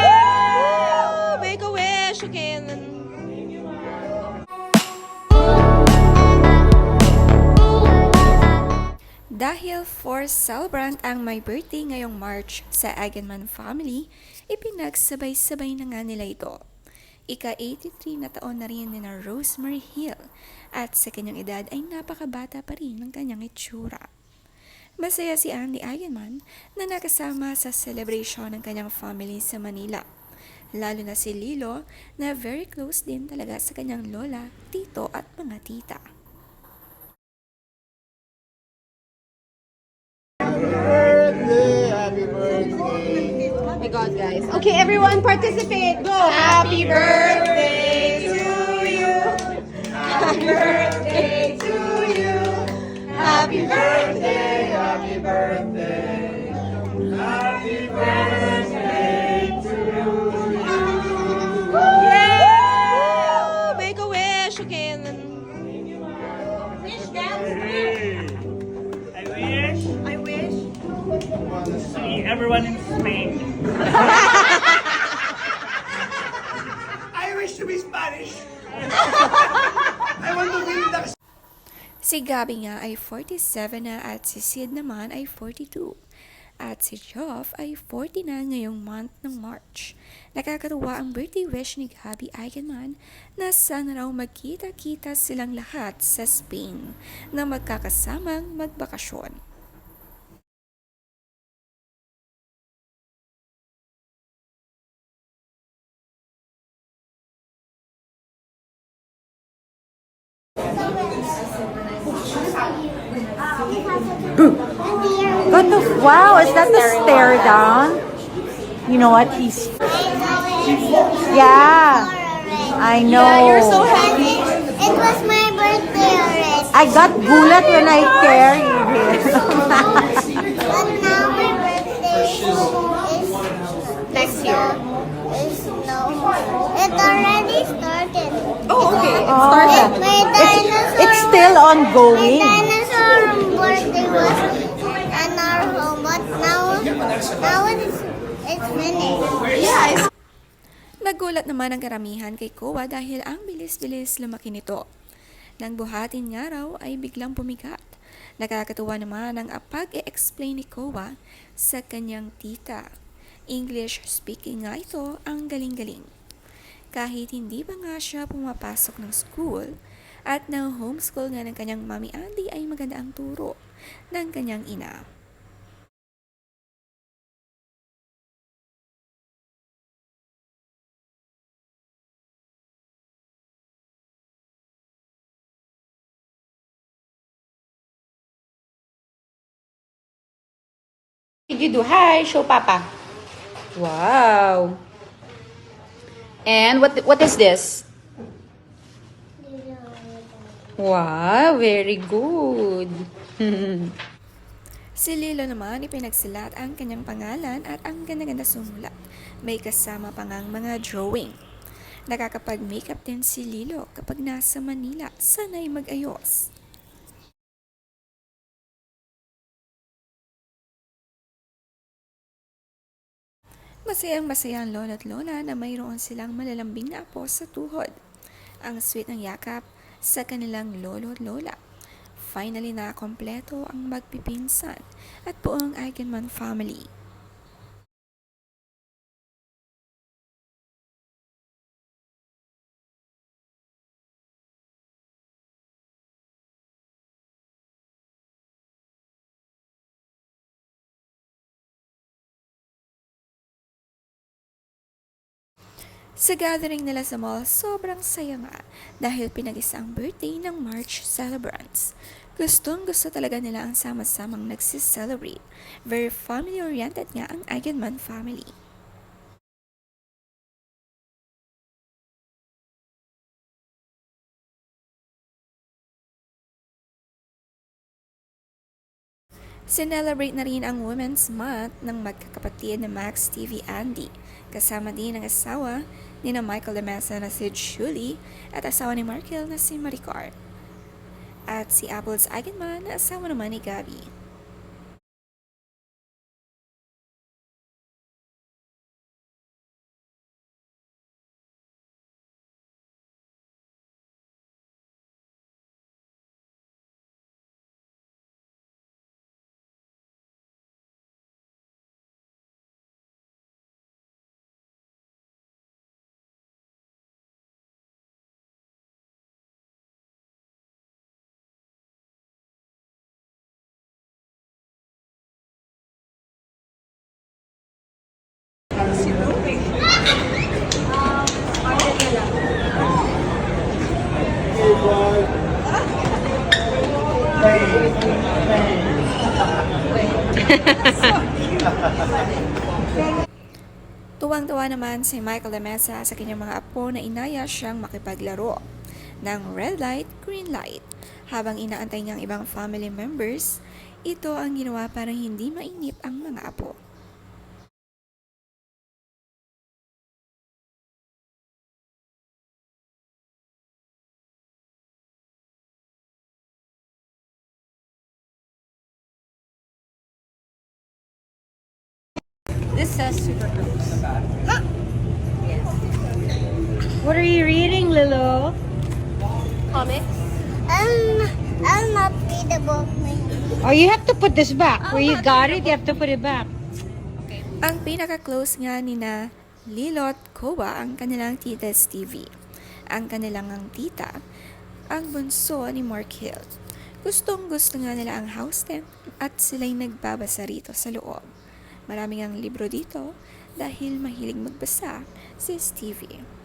Yeah! Make a wish again. Dahil for celebrant ang my birthday ngayong March sa Eigenman family, ipinagsabay-sabay na nga nila ito. Ika-83 na taon na rin ni na Rosemary Hill at sa kanyang edad ay napakabata pa rin ng kanyang itsura. Masaya si Andy Eigenman na nakasama sa celebration ng kanyang family sa Manila. Lalo na si Lilo na very close din talaga sa kanyang lola, tito at mga tita. Happy birthday. Oh my God, guys. Okay, everyone participate. Go. Happy birthday to you. Happy birthday to you. Happy birthday. Happy birthday. Happy birthday to you. Yeah! Make a wish again. Wish dance. I wish to see everyone in Spain. I wish to be Spanish. I want to win the... Si Gabby nga ay 47 na at si Sid naman ay 42. At si Geoff ay 40 na ngayong month ng March. Nakakatuwa ang birthday wish ni Gabby Eigenman na sana raw magkita-kita silang lahat sa Spain na magkakasamang magbakasyon. What the, wow, is that the stare down? You know what? He's... Yeah, I know. Yeah, you're so happy. It was my birthday already. I got gulat when I carried him. But now my birthday is Next year. is no. It already started. Oh, okay. It Oh. started. My dinosaur. It's still My ongoing. dinosaur birthday was in our home, but now it's finished. Yeah, Nagulat naman ang karamihan kay Kowa dahil ang bilis-bilis lumaki nito. Nang buhatin nga raw ay biglang pumikat. Nakakatuwa naman ang pag-e-explain ni Kowa sa kanyang tita. English speaking nga ito ang galing-galing. Kahit hindi pa nga siya pumapasok ng school at na homeschool nga ng kanyang mami Andy ay maganda ang turo ng kanyang ina. did you do? Hi, show Papa. Wow. And what is this? Wow, very good. Si Lilo naman ipinagsilat ang kanyang pangalan at ang ganda-ganda sumulat. May kasama pang ang mga drawing. Nakakapag-makeup din si Lilo kapag nasa Manila, sanay mag-ayos. Masayang-masaya ang lola at lola na mayroon silang malalambing na apo sa tuhod. Ang sweet ng yakap sa kanilang lolo at lola. Finally na kompleto ang magpipinsan at buong Eigenman family. Sa gathering nila sa mall, sobrang saya nga dahil pinag-isa ang birthday ng March celebrants. Gustong gusto talaga nila ang sama-samang nagsis-celebrate. Very family-oriented nga ang Eigenman family. Sinelebrate na rin ang Women's Month ng magkakapatid na Max TV Andy. Kasama din ang asawa ni na Michael Lamesa na si Julie at asawa ni Markel na si Maricar. At si Apples Eigenman na asawa naman ni Gabby. Tuwang-tuwa naman si Michael Lamesa sa kanyang mga apo na inaya siyang makipaglaro ng red light, green light. Habang inaantay niyang ibang family members, ito ang ginawa para hindi mainip ang mga apo. This says super close. What are you reading, Lilo? Comics. I'll not read the book. Oh, you have to put this back. Where you got it, you have to put it back. Ang pinaka-close nga ni na Lilo at Koba ang kanilang tita Stevie. Ang kanilang ang tita, ang bunso ni Mark Hill. Gustong gusto nga nila ang house tent at sila'y nagbabasa rito sa loob. Maraming ang libro dito dahil mahilig magbasa si Stevie.